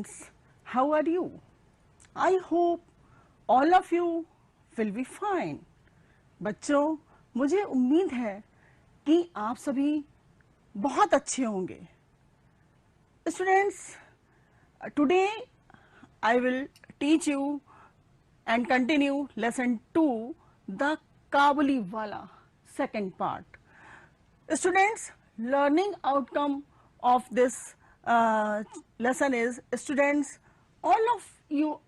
Students, how are you? I hope all of you will be fine. बच्चों, मुझे उम्मीद है कि आप सभी बहुत अच्छे होंगे. Students, today I will teach you and continue lesson 2, the Kabuliwala second part. Students, learning outcome of this lesson is, students, all of you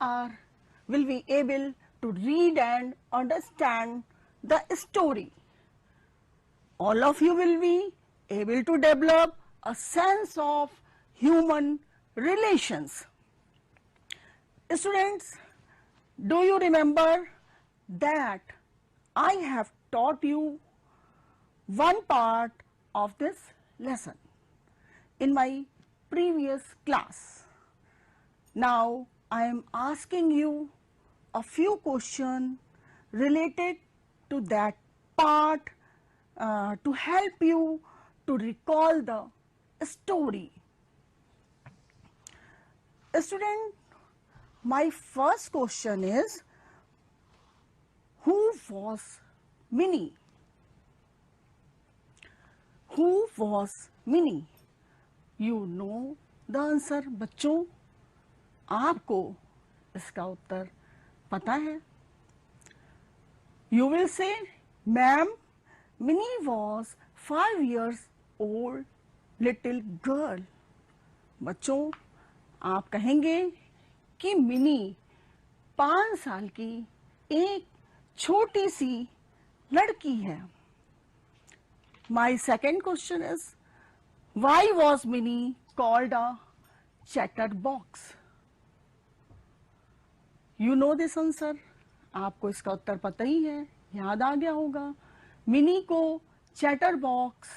will be able to read and understand the story. All of you will be able to develop a sense of human relations. Students, do you remember that I have taught you one part of this lesson in my previous class? Now I am asking you a few questions related to that part to help you to recall the story. Student, my first question is, who was Minnie? Who was Minnie? You know the answer. बच्चों, आपको इसका उत्तर पता है? You will say, ma'am, Minnie was 5 years old little girl. बच्चों, आप कहेंगे कि mini 5 साल की एक छोटी सी लड़की है. My second question is, why was Minnie called a chatterbox? You know this answer. आपको इसका उत्तर पता ही है, याद आ गया होगा. मिनी को चैटरबॉक्स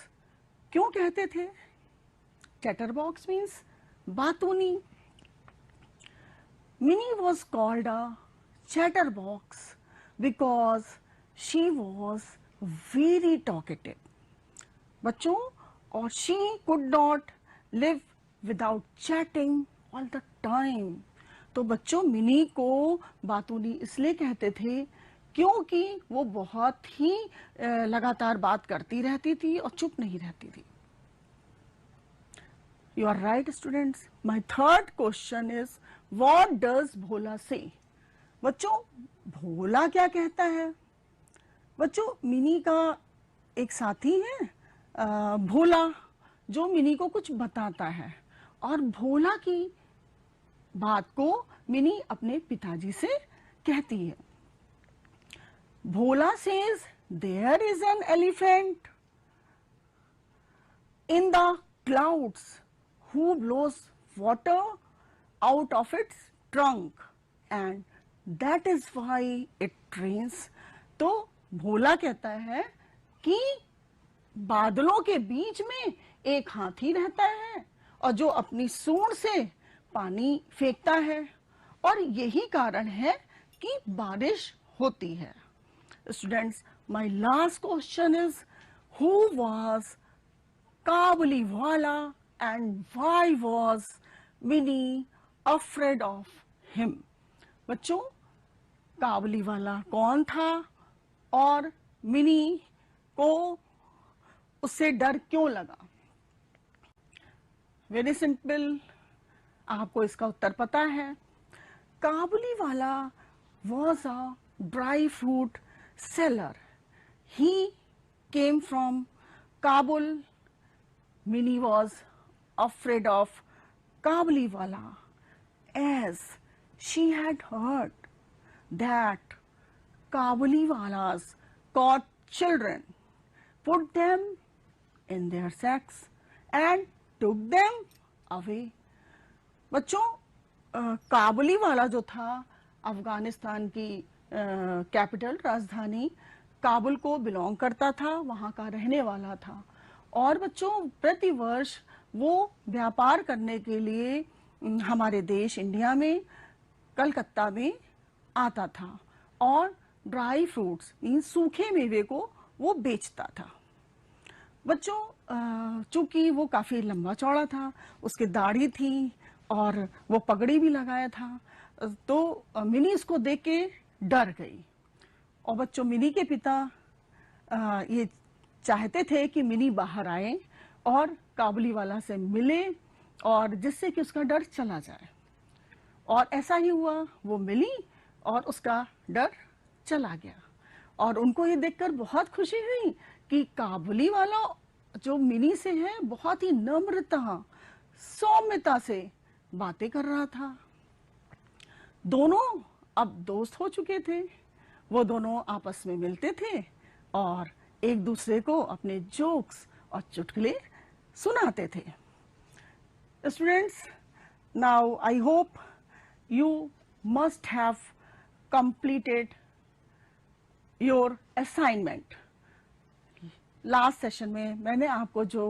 क्यों कहते थे? चैटरबॉक्स मीन्स बातूनी. Minnie was called a chatterbox because she was very talkative. बच्चों, और she could not live without chatting all the time. तो बच्चों, मिनी को बातूनी इसलिए कहते थे क्योंकि वो बहुत ही लगातार बात करती रहती थी और चुप नहीं रहती थी. You are right, students. My third question is, what does Bhola say? बच्चों, भोला क्या कहता है? बच्चों, मिनी का एक साथी है भोला, जो मिनी को कुछ बताता है, और भोला की बात को मिनी अपने पिताजी से कहती है. भोला says, there is an elephant in the clouds who blows water out of its trunk and that is why it rains. तो भोला कहता है कि बादलों के बीच में एक हाथी रहता है और जो अपनी सूंड से पानी फेंकता है, और यही कारण है कि बारिश होती है. Students, my last question is, who was Kabuliwala and why was Minnie afraid of him? बच्चों, काबुलीवाला कौन था और मिनी को उससे डर क्यों लगा? वेरी सिंपल, आपको इसका उत्तर पता है. Kabuliwala was a dry fruit seller. He came from Kabul. Minnie was afraid of Kabuliwala as she had heard that Kabuliwalas caught children, put them in their sacks and took them away. बच्चों, काबुलीवाला जो था अफगानिस्तान की capital राजधानी काबुल को belong करता था, वहाँ का रहने वाला था. और बच्चों, प्रतिवर्ष वो व्यापार करने के लिए हमारे देश इंडिया में कलकत्ता में आता था और ड्राई फ्रूट्स मीन्स सूखे मेवे को वो बेचता था. बच्चों, चूंकि वो काफ़ी लंबा चौड़ा था, उसकी दाढ़ी थी और वो पगड़ी भी लगाया था। तो मिनी इसको देख के डर गई। और बच्चों, मिनी के पिता ये चाहते थे कि मिनी बाहर आए और काबुली वाला से मिले और जिससे कि उसका डर चला जाए। और ऐसा ही हुआ, वो मिली और उसका डर चला गया। और उनको ये देखकर बहुत खुशी हुई कि काबुली वाला जो मिनी से है बहुत ही नम्रता, सौम्यता से बातें कर रहा था। दोनों अब दोस्त हो चुके थे। वो दोनों आपस में मिलते थे और एक दूसरे को अपने जोक्स और चुटकुले सुनाते थे। Students, now I hope you must have completed your assignment. Last session में मैंने आपको जो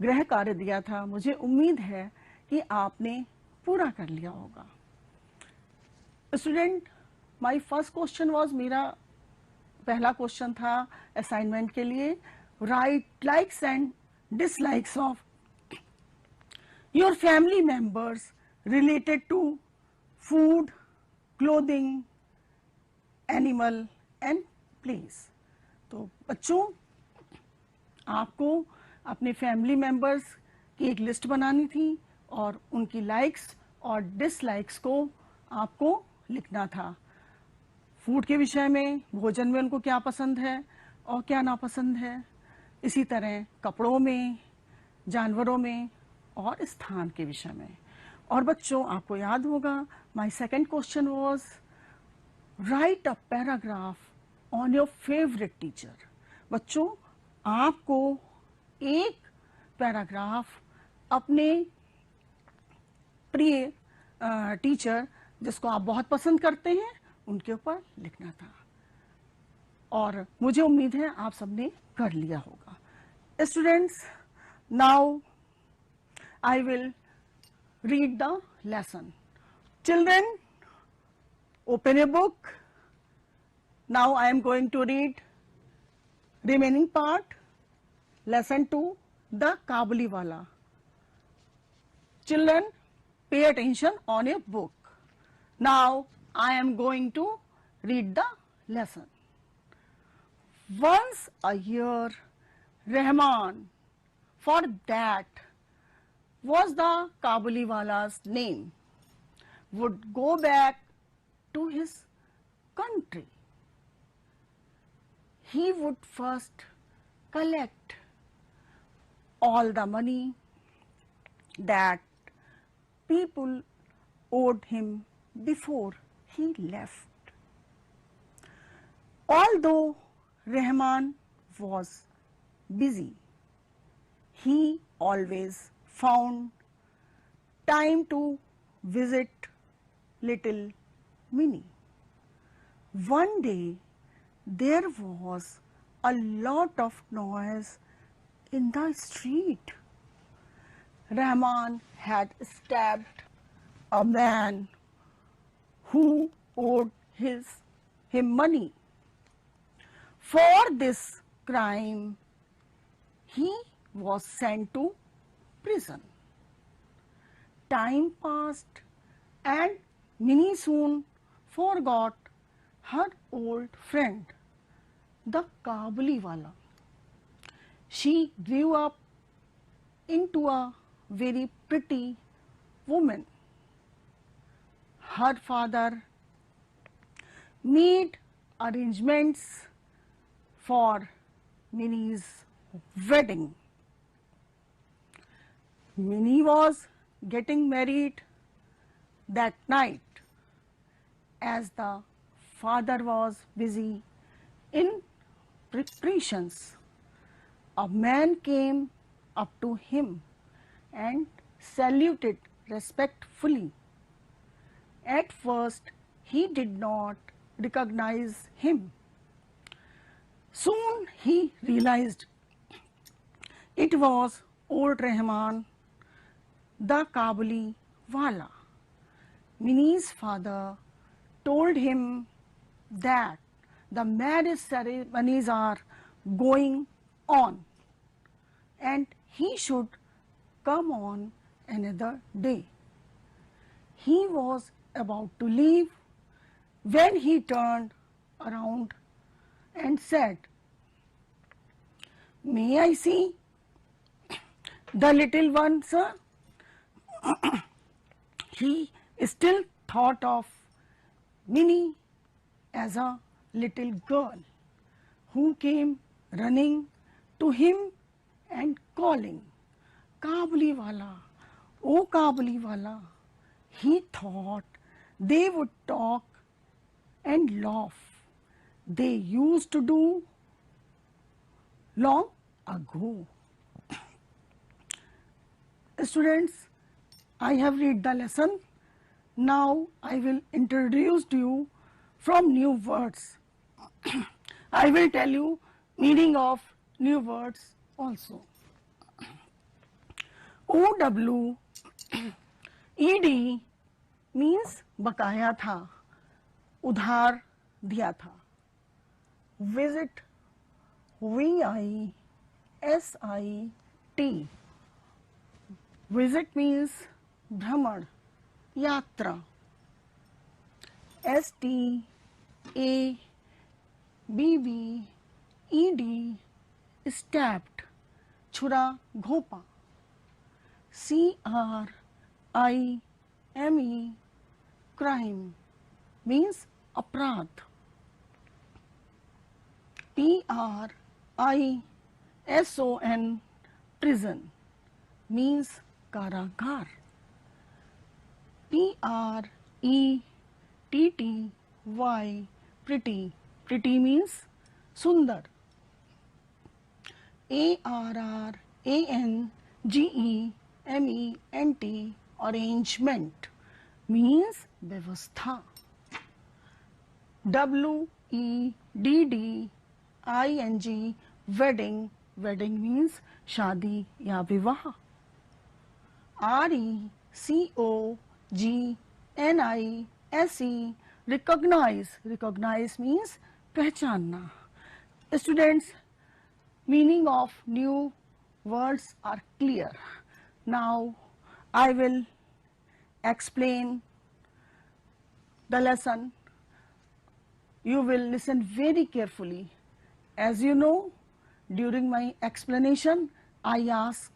गृह कार्य दिया था, मुझे उम्मीद है कि आपने पूरा कर लिया होगा। Student, my first question was, मेरा पहला क्वेश्चन था असाइनमेंट के लिए, right likes and dislikes of your family members related to food, clothing, animal and place. तो बच्चों, आपको अपने फैमिली मेंबर्स की एक लिस्ट बनानी थी और उनकी लाइक्स और डिसलाइक्स को आपको लिखना था। फूड के विषय में, भोजन में उनको क्या पसंद है और क्या नापसंद है, इसी तरह कपड़ों में, जानवरों में और स्थान के विषय में। और बच्चों, आपको याद होगा, my second question was right a paragraph on your favourite teacher. बच्चों, आपको एक पैराग्राफ अपने प्रिय टीचर जिसको आप बहुत पसंद करते हैं उनके ऊपर लिखना था। और मुझे उम्मीद है आप सबने कर लिया होगा। Students, now I will read the lesson. Children, open a book. Now I am going to read remaining part, lesson 2, the Kabuli Wala. Children, pay attention on a book. Now I am going to read the lesson. Once a year, Rahman, for that was the Kabuliwala's name, would go back to his country. He would first collect all the money that people owed him before he left. Although Rahman was busy, he always found time to visit little Minnie. One day there was a lot of noise in the street. Rahman had stabbed a man who owed him money. For this crime, he was sent to prison. Time passed and Minnie soon forgot her old friend, the Kabuliwala. She grew up into a very pretty woman. Her father made arrangements for Minnie's wedding. Minnie was getting married that night. As the father was busy in preparations, a man came up to him and saluted respectfully. At first, he did not recognize him. Soon he realized it was old Rahman, the Kabuli Wala. Minnie's father told him that the marriage ceremonies are going on and he should come on another day. He was about to leave when he turned around and said, "May I see the little one, sir?" He still thought of Minnie as a little girl who came running to him and calling, "Kabuliwala, oh Kabuliwala." He thought they would talk and laugh. They used to do long ago. Students, I have read the lesson. Now I will introduce to you from new words. I will tell you meaning of new words also. OWED means बकाया था, उधार दिया था. Visit, VISIT. Visit means भ्रमण, यात्रा. STABBED, stabbed, छुरा, घोंपा. CRIME, crime means अपराध. PRISON, prison means कारागार. PRETTY, pretty, pretty means सुंदर. ARRANGEMENT, arrangement means व्यवस्था. WEDDING, wedding, wedding means शादी या विवाह. RECOGNIZE, recognize, recognize means पहचानना. Students, meaning of new words are clear. Now I will explain the lesson. You will listen very carefully. As you know, during my explanation I ask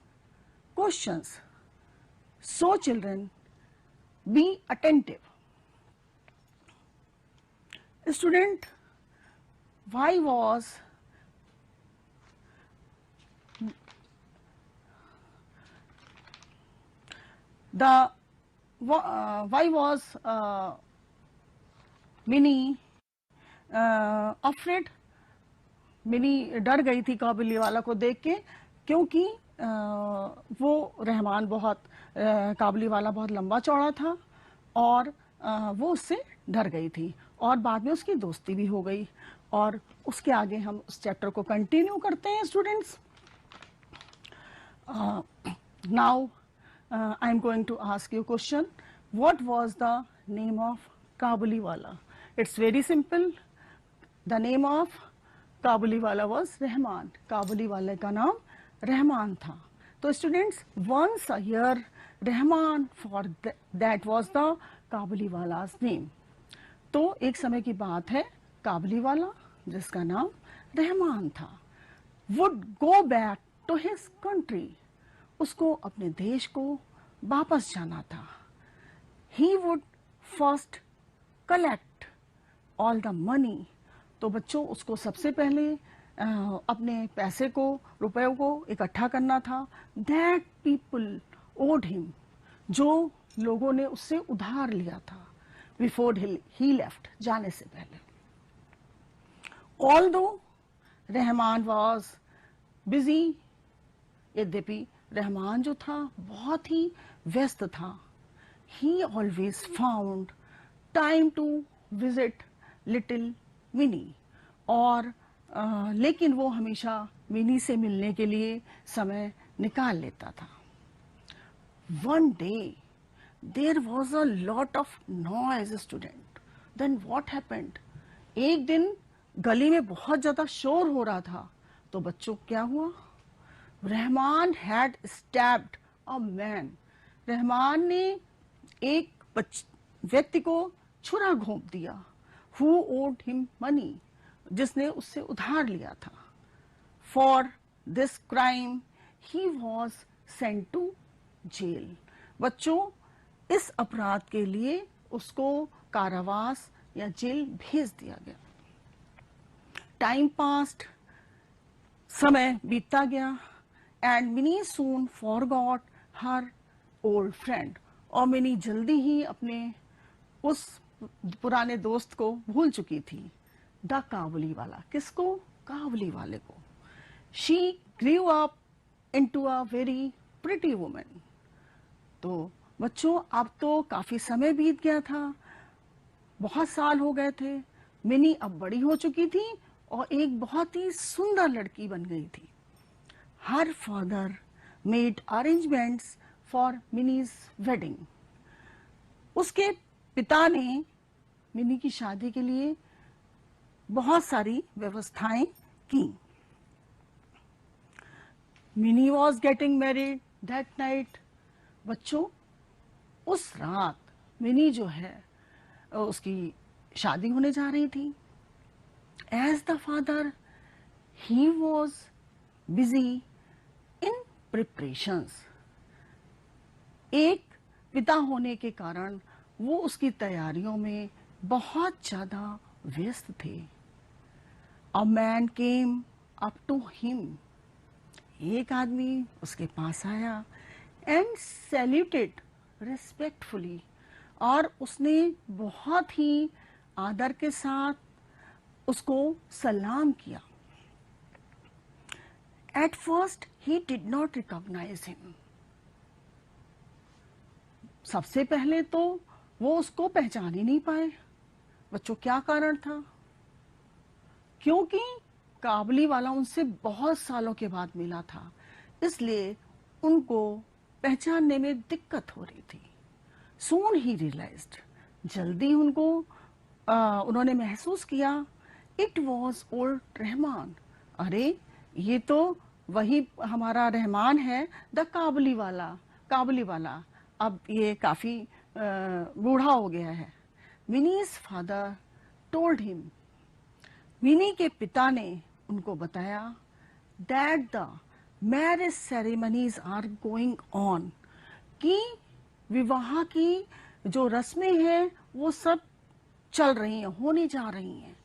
questions. So children, be attentive. Student, why was Minnie afraid? Mini डर गई थी काबुलीवाला को देख के, क्योंकि वो रहमान बहुत काबुलीवाला बहुत लंबा चौड़ा था और वो उससे डर गई थी और बाद में उसकी दोस्ती भी हो गई. और उसके आगे हम उस चैप्टर को कंटिन्यू करते हैं students. Now I am going to ask you question. What was the name of Kabuliwala? It's very simple. The name of Kabuliwala was Rahman. Kabuliwala का नाम रहमान था. तो students, once a year Rahman, for that was the Kabuliwala's name. तो एक समय की बात है, काबुलीवाला जिसका नाम रहमान था, would go back to his country. उसको अपने देश को वापस जाना था. He would first collect all the money. तो बच्चों, उसको सबसे पहले अपने पैसे को, रुपयों को इकट्ठा करना था. दैट पीपल ओड हिम, जो लोगों ने उससे उधार लिया था, बिफोर ही लेफ्ट, जाने से पहले. ऑल्दो रहमान वॉज बिजी, यद्यपि रहमान जो था बहुत ही व्यस्त था. He always found time to visit little Mini. और लेकिन वो हमेशा मिनी से मिलने के लिए समय निकाल लेता था. One day there was a lot of noise student. Then what happened? एक दिन गली में बहुत ज्यादा शोर हो रहा था. तो बच्चों, क्या हुआ? Rahman had stabbed a man. Rahman ने एक व्यक्ति को छुरा घोंप दिया। हु ओड हिम मनी, जिसने उससे उधार लिया था। For this crime he was sent to jail. बच्चों, इस अपराध के लिए उसको कारावास या जेल भेज दिया गया। टाइम पास्ड, समय बीतता गया, and mini soon forgot her old friend. और मिनी जल्दी ही अपने उस पुराने दोस्त को भूल चुकी थी। द काबुली वाला, किसको? काबुली वाले को। She grew up into a very pretty woman. तो बच्चों, अब तो काफी समय बीत गया था, बहुत साल हो गए थे। मिनी अब बड़ी हो चुकी थी और एक बहुत ही सुंदर लड़की बन गई थी। Her father made arrangements for minis wedding. उसके पिता ने मिनी की शादी के लिए बहुत सारी व्यवस्थाएं की। Mini was getting married that night. बच्चों, उस रात मिनी जो है उसकी शादी होने जा रही थी। As the father he was busy in preparations. एक पिता होने के कारण वो उसकी तैयारियों में बहुत ज्यादा व्यस्त थे। A man came up to him. एक आदमी उसके पास आया एंड सैल्यूटेड रिस्पेक्टफुली, और उसने बहुत ही आदर के साथ उसको सलाम किया। At first he did not recognise him. सबसे पहले तो वो उसको पहचान ही नहीं पाए। बच्चों, क्या कारण था? क्योंकि काबुली वाला उनसे बहुत सालों के बाद मिला था, इसलिए उनको पहचानने में दिक्कत हो रही थी। सून ही रियलाइज्ड, जल्दी उन्होंने महसूस किया, इट वॉज ओल्ड रहमान। अरे, ये तो वही हमारा रहमान है, द काबुली वाला। अब ये काफी बूढ़ा हो गया है। Mini's father told him. Mini के पिता ने उनको बताया that the marriage ceremonies are going on, कि विवाह की जो रस्में हैं वो सब चल रही हैं, होने जा रही हैं।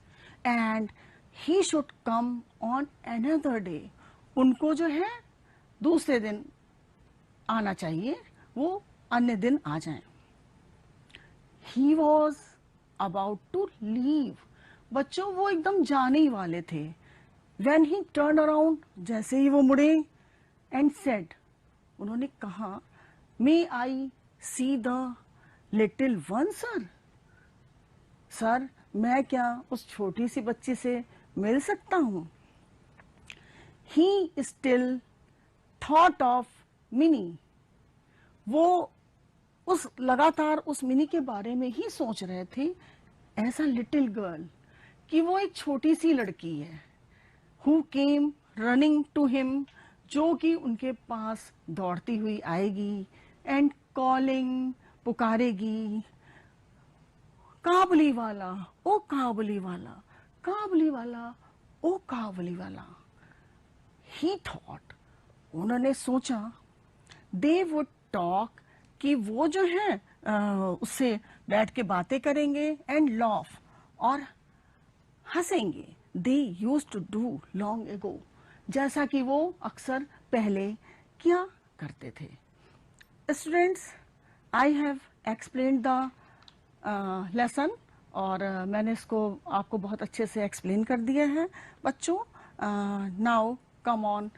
And he should come on another day. उनको जो है दूसरे दिन आना चाहिए, वो अन्य दिन आ जाएं। He was about to leave. बच्चों, वो एकदम जाने ही वाले थे। When he turned around, जैसे ही वो मुड़े, and said, उन्होंने कहा, May I see the little one, sir? Sir, मैं क्या उस छोटी सी बच्ची से मिल सकता हूँ? He still thought of Minnie. वो लगातार उस मिनी के बारे में ही सोच रहे थे, ऐसा लिटिल गर्ल, कि वो एक छोटी सी लड़की है। Who came running to him, जो कि उनके पास दौड़ती हुई आएगी, and calling, पुकारेगी, काबुली वाला, ओ काबुली वाला, काबुली वाला, ओ काबुली वाला। He thought, उन्होंने सोचा, they would talk, कि वो जो है उससे बैठ के बातें करेंगे, and laugh, और हंसेंगे। They used to do long ago, जैसा कि वो अक्सर पहले किया करते थे। Students, I have explained the lesson, और मैंने इसको आपको बहुत अच्छे से एक्सप्लेन कर दिया है। बच्चों, now come on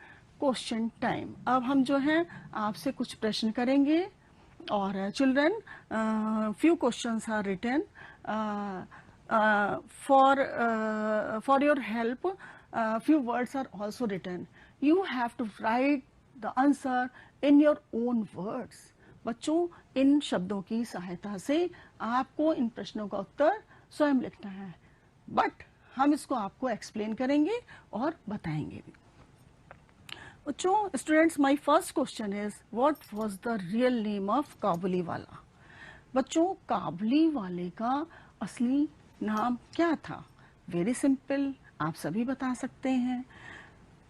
question time। अब हम जो है आपसे कुछ प्रश्न करेंगे, और children, few questions are written for your help. Few words are also written. You have to write the answer in your own words. बच्चों, इन शब्दों की सहायता से आपको इन प्रश्नों का उत्तर स्वयं लिखना है, बट हम इसको आपको एक्सप्लेन करेंगे और बताएंगे भी। बच्चों, students, my first question is, what was the real name of Kabuliwala? बच्चों, काबुली वाले का असली नाम क्या था? वेरी सिंपल, आप सभी बता सकते हैं।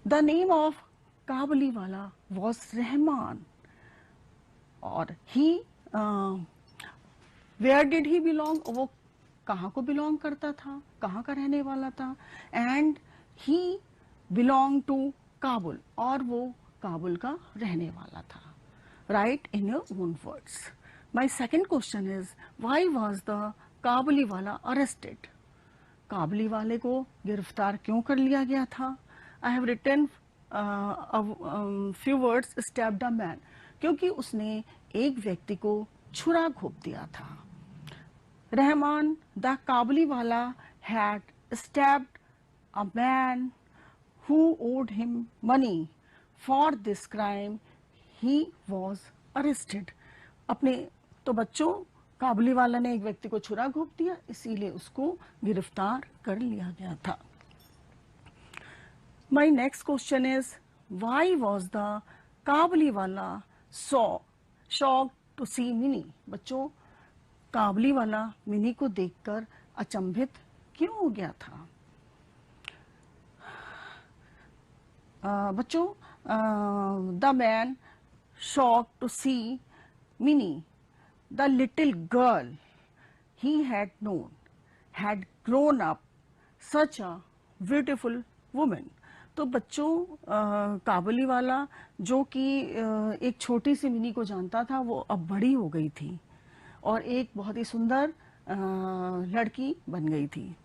द नेम ऑफ काबुली वाला वॉज रहमान। और ही वेयर डिड ही बिलोंग, वो कहाँ को बिलोंग करता था, कहाँ का रहने वाला था? And he belong to Kabul, और वो काबुल का रहने वाला था। Right in your own words. My second question is, why was the Kabuliwala arrested? काबुली वाले को गिरफ्तार क्यों कर लिया गया था? I have written few words, stabbed a man, क्योंकि उसने एक व्यक्ति को छुरा घोंप दिया था। रहमान द काबुली वाला had stabbed a man who owed him money. For this crime he was arrested. अपने तो बच्चों, काबुली वाला ने एक व्यक्ति को छुरा घोंप दिया, इसीलिए उसको गिरफ्तार कर लिया गया था। My next question is, why was the काबुली वाला shocked to see Minnie? बच्चों, काबुली वाला मिनी को देखकर अचंभित क्यों हो गया था? बच्चों, the man shocked to see Mini, the little girl he had known had grown up such a beautiful woman. तो बच्चों, काबुली वाला जो कि एक छोटी सी मिनी को जानता था, वो अब बड़ी हो गई थी और एक बहुत ही सुंदर लड़की बन गई थी।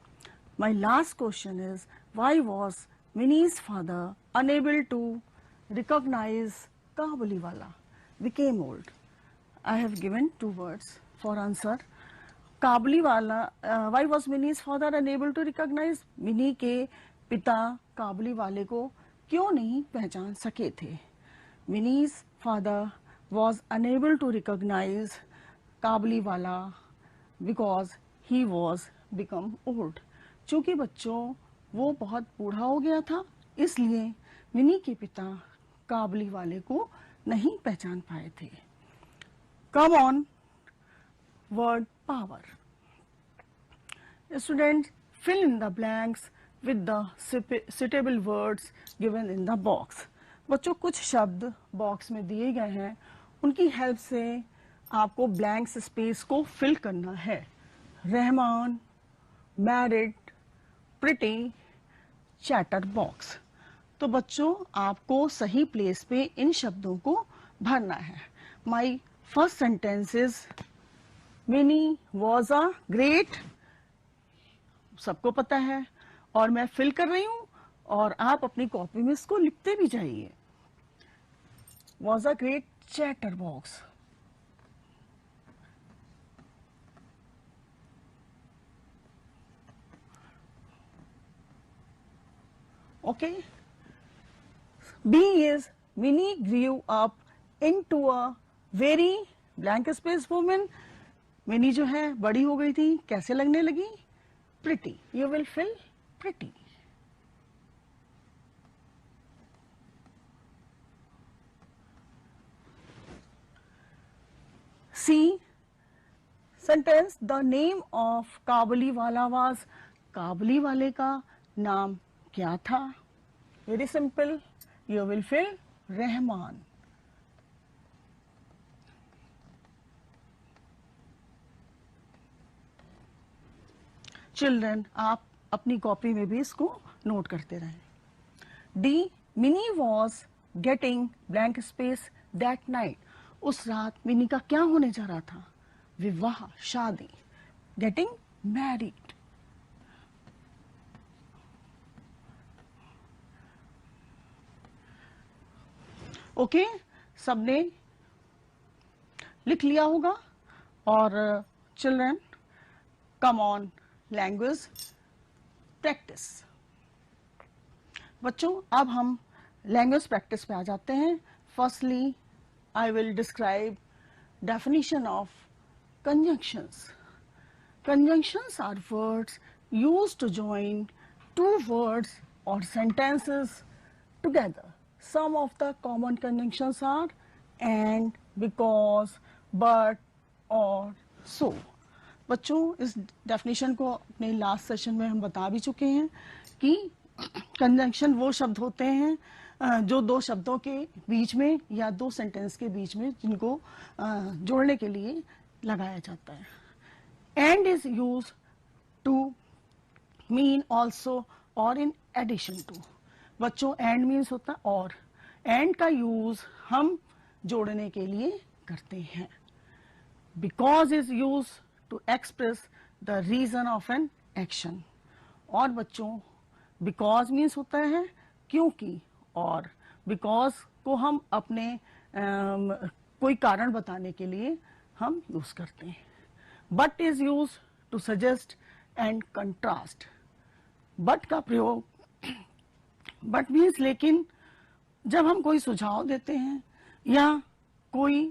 My last question is, why was minis father unable to recognize Kabuliwala, became old? I have given two words for answer. Kabuliwala, why was Minnie's father unable to recognize? Mini के पिता काबुली वाले को क्यों नहीं पहचान सके थे? Minnie's father was unable to recognize Kabuliwala because he was become old. चूंकि बच्चों वो बहुत बूढ़ा हो गया था, इसलिए मिनी के पिता काबुली वाले को नहीं पहचान पाए थे। Come on word power. Student, fill in the blanks with the suitable words given in the box. बच्चों, कुछ शब्द बॉक्स में दिए गए हैं, उनकी हेल्प से आपको ब्लैंक्स स्पेस को फिल करना है। Rahman, married, pretty, chatter box. तो बच्चों, आपको सही प्लेस पे इन शब्दों को भरना है। My first sentence is, mini was a great, सबको पता है और मैं फिल कर रही हूं, और आप अपनी कॉपी में इसको लिखते भी जाइए। Was a great chatter box. Okay. B is, Minnie grew up into a very blank space woman. Mini जो है बड़ी हो गई थी, कैसे लगने लगी? Pretty. You will fill pretty. C sentence, the name of काबुली वाला was, काबुली वाले का नाम क्या था? Very simple, you will fill Rahman. Children, आप अपनी कॉपी में भी इसको नोट करते रहें। D, Mini was getting blank space that night. उस रात मिनी का क्या होने जा रहा था? विवाह, शादी, गेटिंग मैरिड। ओके, सबने लिख लिया होगा। और children, come on language practice. बच्चों, अब हम लैंग्वेज प्रैक्टिस पे आ जाते हैं। Firstly I will describe definition of conjunctions. Conjunctions are words used to join two words or sentences together. Some of the common conjunctions are and, because, but, or, सो बच्चों, इस definition को अपने last session में हम बता भी चुके हैं कि कंजंक्शन वो शब्द होते हैं जो दो शब्दों के बीच में या दो सेंटेंस के बीच में जिनको जोड़ने के लिए लगाया जाता है. And is use to mean also और इन एडिशन टू. बच्चों, एंड मीन्स होता है और. एंड का यूज हम जोड़ने के लिए करते हैं. Because is use to express the reason of an action. और बच्चों, बिकॉज मीन्स होता है क्योंकि, और बिकॉज को हम अपने कोई कारण बताने के लिए हम यूज करते हैं. But is use to suggest and contrast. But का प्रयोग, बट मीन्स लेकिन, जब हम कोई सुझाव देते हैं या कोई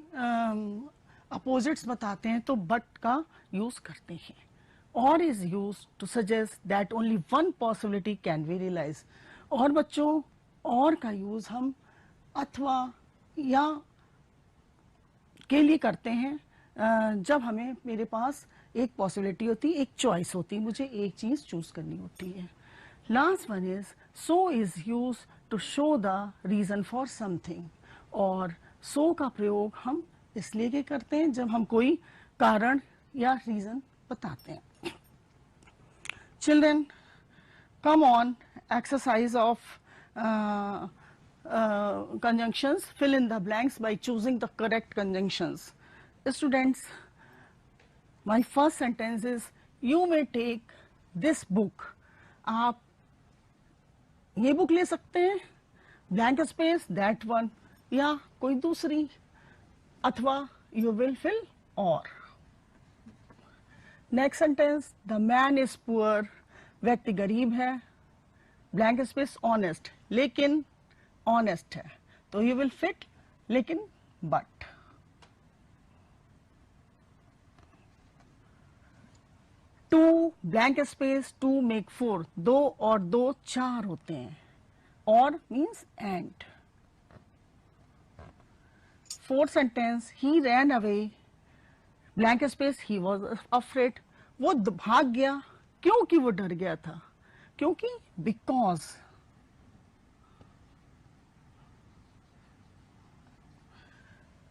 अपोजिट्स बताते हैं तो बट का यूज करते हैं. और is use to suggest that only one possibility can be realise. और बच्चों, और का यूज हम अथवा या के लिए करते हैं जब हमें मेरे पास एक पॉसिबिलिटी होती है, एक चॉइस होती है, मुझे एक चीज चूज करनी होती है. Last one is so is use to show the reason for something. और सो का प्रयोग हम इसलिए के करते हैं जब हम कोई कारण या रीजन बताते हैं. Children, come on, exercise of conjunctions. Fill in the blanks by choosing the correct conjunctions. Students, my first sentence is you may take this book. आप ये बुक ले सकते हैं, blank space that one, या कोई दूसरी, अथवा you will fill or. Next sentence, the man is poor. व्यक्ति गरीब है, ब्लैंक स्पेस ऑनेस्ट, लेकिन ऑनेस्ट है, तो यू विल फिट लेकिन but. Two blank space two make four. दो और दो चार होते हैं. और means and. Fourth sentence, he ran away. Blank space he was afraid. वो भाग गया क्योंकि वो डर गया था. क्योंकि because.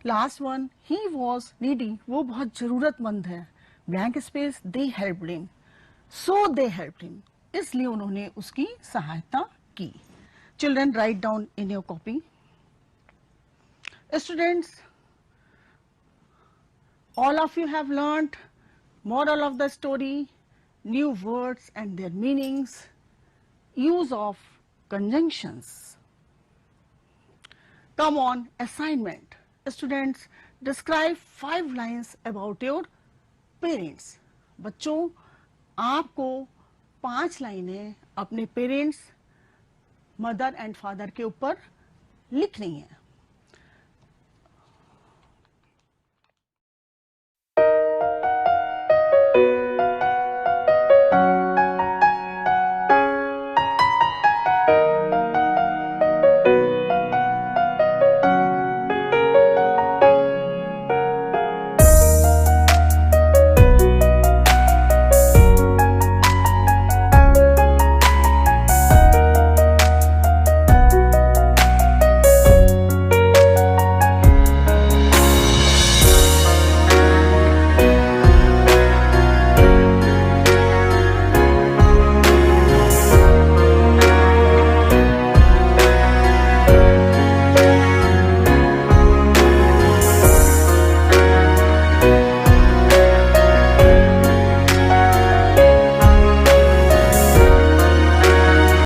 Last one, he was needy. वो बहुत जरूरतमंद है. ब्लैंक स्पेस दे हेल्प्ड हिम. सो दे हेल्प्ड हिम. इसलिए उन्होंने उसकी सहायता की. Children, write down in your copy. Students, all of you have learned moral of the story, new words and their meanings, use of conjunctions. Come on, assignment. Students, describe 5 lines about your parents. बच्चों, आपको 5 लाइनें अपने parents, mother and father के ऊपर लिखनी है.